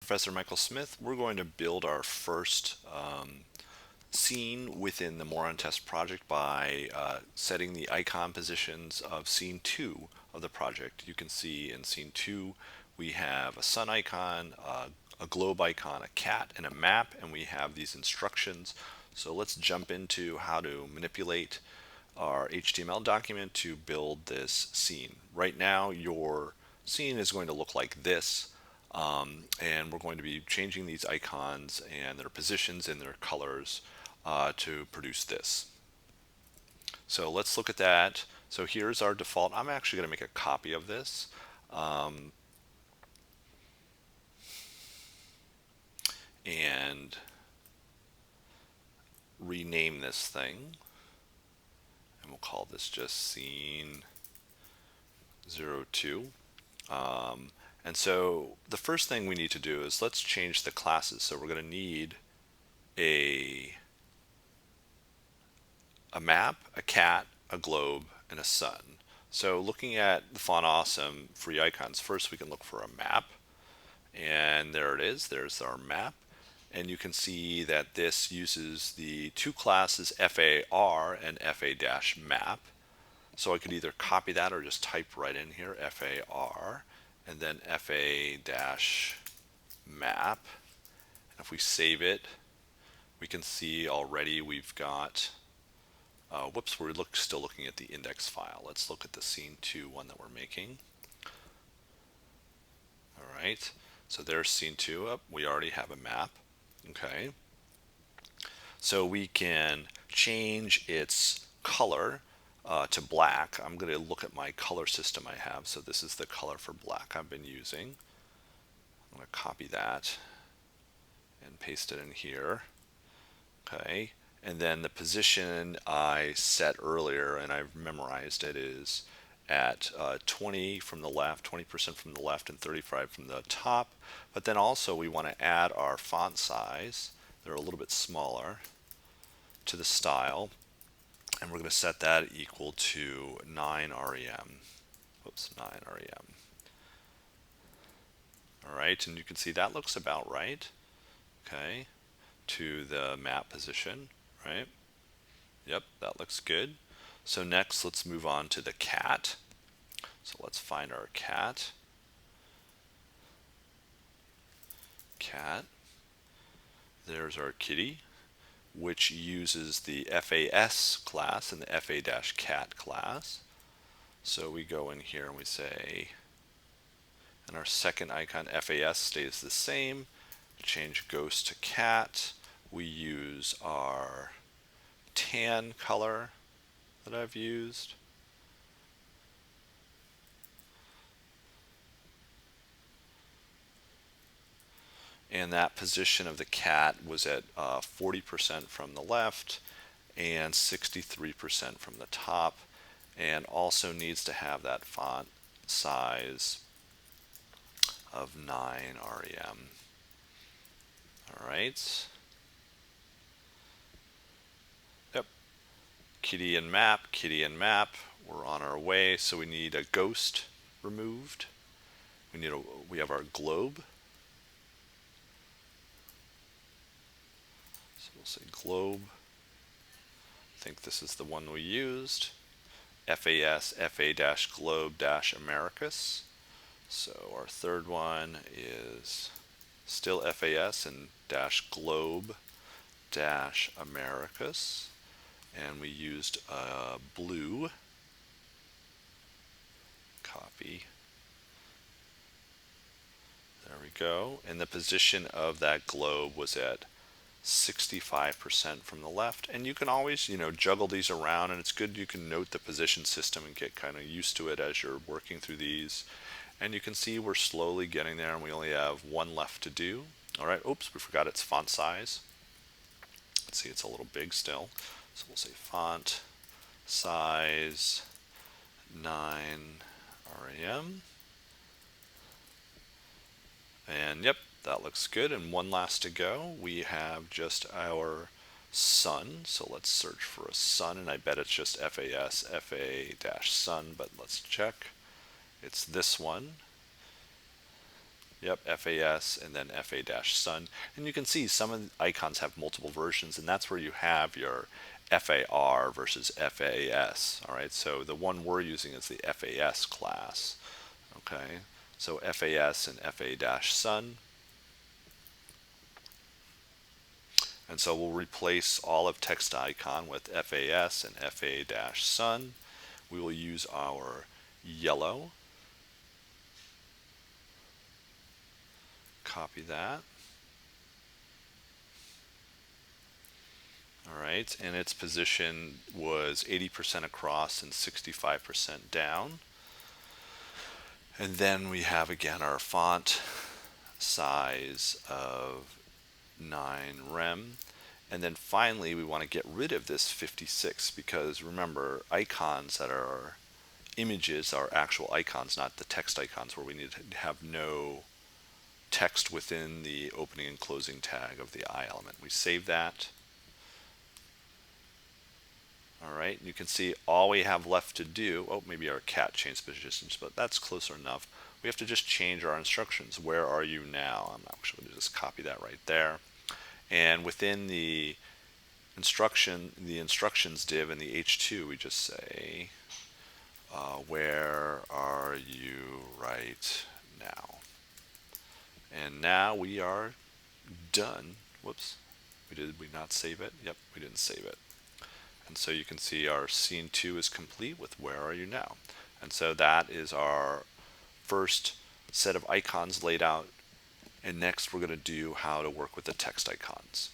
Professor Michael Smith. We're going to build our first scene within the Moron test project by setting the icon positions of scene 2 of the project. You can see in scene 2 we have a sun icon, a globe icon, a cat, and a map, and we have these instructions. So let's jump into how to manipulate our HTML document to build this scene. Right now your scene is going to look like this, and we're going to be changing these icons and their positions and their colors to produce this. So let's look at that. So here's our default. I'm actually going to make a copy of this. And rename this thing. And we'll call this just scene 02. And so the first thing we need to do is let's change the classes. So we're going to need a map, a cat, a globe, and a sun. So looking at the Font Awesome free icons, first we can look for a map. And there it is. There's our map. And you can see that this uses the two classes FAR and FA-map. So I could either copy that or just type right in here FAR and then FA-map. And if we save it, we can see already we've got, whoops, we're still looking at the index file. Let's look at the scene 2 one that we're making. All right, so there's scene 2 up. We already have a map. Okay, so we can change its color to black. I'm going to look at my color system I have. So this is the color for black I've been using. I'm going to copy that and paste it in here. Okay, and then the position I set earlier, and I've memorized it, is at 20 from the left, 20% from the left, and 35 from the top. But then also we want to add our font size. They're a little bit smaller to the style. And we're going to set that equal to 9 rem. Oops, 9 rem. All right, and you can see that looks about right. Okay, to the map position, right? Yep, that looks good. So next, let's move on to the cat. So let's find our cat. Cat. There's our kitty, which uses the FAS class and the FA-cat class. So we go in here and we say, and our second icon FAS stays the same. Change ghost to cat. We use our tan color that I've used. And that position of the cat was at 40% from the left and 63% from the top, and also needs to have that font size of 9 rem. All right. Yep. Kitty and map, we're on our way. So we need a ghost removed. We have our globe. So we'll say globe. I think this is the one we used. FAS, FA-globe-Americas. So our third one is still FAS and -globe-Americas. And we used blue. Copy. There we go. And the position of that globe was at 65% from the left. And you can always, juggle these around, and it's good you can note the position system and get kind of used to it as you're working through these. And you can see we're slowly getting there, and we only have one left to do. All right, oops, we forgot its font size. Let's see, it's a little big still. So we'll say font size 9 rem. And yep, that looks good. And one last to go. We have just our sun. So let's search for a sun, and I bet it's just FAS, FA-sun, but let's check. It's this one. Yep, FAS and then FA-Sun. And you can see some of the icons have multiple versions, and that's where you have your FAR versus FAS. All right, so the one we're using is the FAS class. Okay, so FAS and FA-Sun. And so we'll replace all of text icon with FAS and FA-Sun. We will use our yellow. Copy that. All right, and its position was 80% across and 65% down. And then we have again our font size of 9 rem. And then finally we want to get rid of this 56 because remember, icons that are images are actual icons, not the text icons where we need to have no text within the opening and closing tag of the I element. We save that. All right, you can see all we have left to do, oh, maybe our cat changed positions, but that's closer enough. We have to just change our instructions. Where are you now? I'm actually going to just copy that right there. And within the instructions div in the H2, we just say, where are you right now? And now we are done. Whoops, did we not save it? Yep, we didn't save it. And so you can see our scene 2 is complete with where are you now. And so that is our first set of icons laid out. And next we're going to do how to work with the text icons.